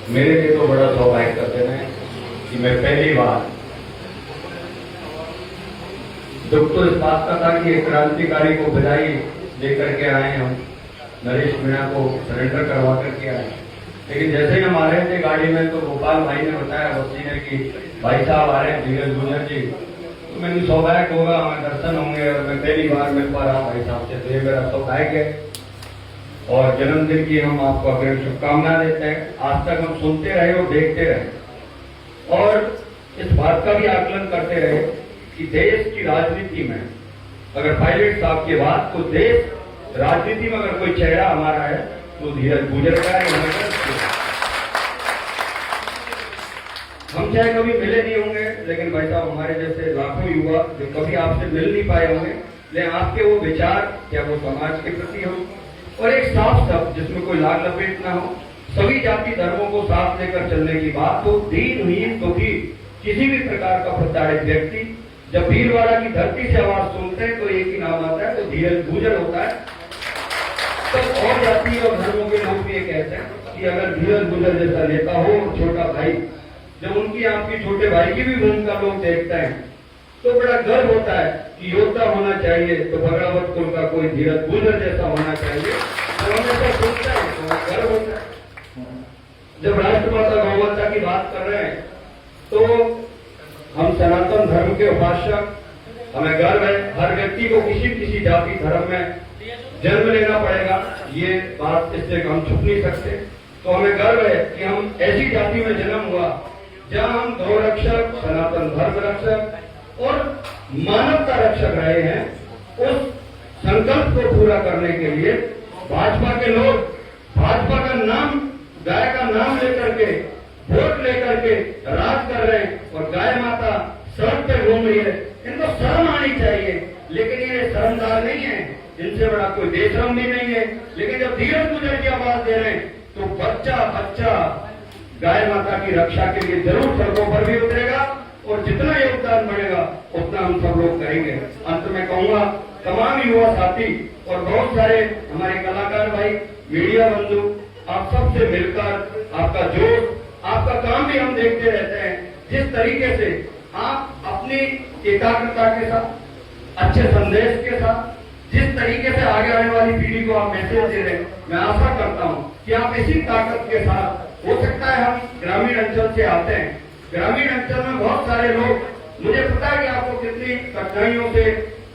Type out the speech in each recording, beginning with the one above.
मेरे लिए तो बड़ा सौभाग्य का दिन है कि मैं पहली बार, दुख तो इस बात का था कि एक क्रांतिकारी को बधाई लेकर के आए हम, नरेश मीणा को सरेंडर करवा करके आए। लेकिन जैसे ही हम आ रहे थे गाड़ी में तो गोपाल भाई ने बताया, बस्ती ने, कि भाई साहब आ रहे हैं धीरज गुजर जी। तो मैंने सौभाग्य होगा, हमें दर्शन होंगे और मैं पहली बार मिल पा रहा हूँ भाई साहब से, तो ये मेरा सौभाग्य है। और जन्मदिन की हम आपको अग्रिम शुभकामनाएं देते हैं। आज तक हम सुनते रहे और देखते रहे और इस बात का भी आकलन करते रहे कि देश की राजनीति में अगर पायलट साहब के बाद तो देश राजनीति में अगर कोई चेहरा हमारा है तो धीरज गुजर का है। हम चाहे कभी मिले नहीं होंगे, लेकिन भाई साहब हमारे जैसे लाखों युवा जो कभी आपसे मिल नहीं पाए होंगे, लेकिन आपके वो विचार क्या वो समाज के प्रति हो और एक साफ शब्द जिसमें कोई लाग लपेट ना हो, सभी जाति धर्मों को साथ लेकर चलने की बात हो। दीनहीन दुखी किसी भी प्रकार का प्रताड़ित व्यक्ति जब भीलवाड़ा की धरती से आवाज सुनते हैं तो एक ही नाम आता है, तो धीरज गुजर होता है। तो और जाति और धर्मों के लोग भी ये कहते हैं कि अगर धीरज गुजर जैसा नेता हो, छोटा भाई, जब उनकी आपकी छोटे भाई की भी भूमिका लोग देखते हैं तो बड़ा गर्व होता है कि योद्धा होना चाहिए तो बगावत कुल का कोई धीरज गुजर जैसा होना चाहिए। तो हमेशा सोचता है तो गर्व होता है। जब राष्ट्रमाता गौमाता की बात कर रहे हैं तो हम सनातन धर्म के उपासक, हमें गर्व है। हर व्यक्ति को किसी किसी जाति धर्म में जन्म लेना पड़ेगा, ये बात इससे हम छुप नहीं सकते। तो हमें गर्व है कि हम ऐसी जाति में जन्म हुआ जहां हम गौ रक्षक, सनातन धर्म रक्षक और मानवता रक्षक रहे हैं। उस संकल्प को पूरा करने के लिए भाजपा के लोग भाजपा का नाम, गाय का नाम लेकर के, वोट लेकर के राज कर रहे हैं और गाय माता सड़क पे घूम रही है। इनको शर्म आनी चाहिए, लेकिन ये शर्मदार नहीं है, इनसे बड़ा कोई बेशर्म भी नहीं है। लेकिन जब धीरज गुजर की आवाज दे रहे हैं तो बच्चा बच्चा गाय माता की रक्षा के लिए जरूर सड़कों पर भी उतरेगा और जितना योगदान बढ़ेगा उतना हम सब लोग करेंगे। अंत में कहूंगा तमाम युवा साथी और बहुत सारे हमारे कलाकार भाई, मीडिया बंधु, आप सबसे मिलकर आपका जोश, आपका काम भी हम देखते रहते हैं। जिस तरीके से आप अपनी एकाग्रता के साथ, अच्छे संदेश के साथ, जिस तरीके से आगे आने वाली पीढ़ी को आप मैसेज दे रहे हैं, मैं आशा करता हूं कि आप इसी ताकत के साथ, हो सकता है हम ग्रामीण अंचल से आते हैं, ग्रामीण अंचल में बहुत सारे लोग, मुझे पता है कि आपको कितनी कठिनाइयों से,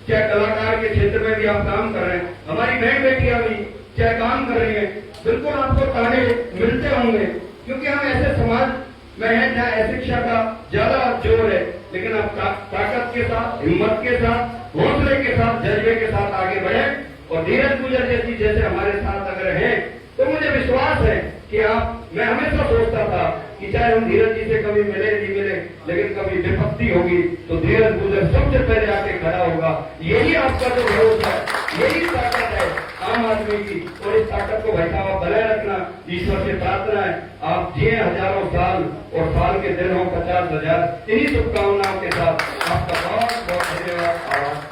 चाहे कलाकार के क्षेत्र में भी आप काम कर रहे हैं, हमारी बहन बेटियां भी चाहे काम कर रही है, बिल्कुल आपको ताने मिलते होंगे क्योंकि हम ऐसे समाज में हैं जहाँ अशिक्षा का ज्यादा जोर है। लेकिन आप ताकत के साथ, हिम्मत के साथ, हौसले के साथ, जज्बे के साथ आगे बढ़े और धीरज गुजर जैसे हमारे साथ अगर हैं तो मुझे विश्वास है कि आप, मैं हमेशा सोचता था कि चाहे हम धीरज जी से कभी मिले नहीं मिले, लेकिन कभी विपत्ति होगी तो धीरज गुजर सबसे पहले आके खड़ा होगा। यही आपका जो भरोसा है, यही ताकत है आम आदमी की। और इस ताकत को भाई साहब बनाए रखना, ईश्वर से प्रार्थना है आप जिए हजारों साल और साल के दिन हो 50,000। इन्हीं शुभकामनाओं के साथ आपका बहुत बहुत धन्यवाद।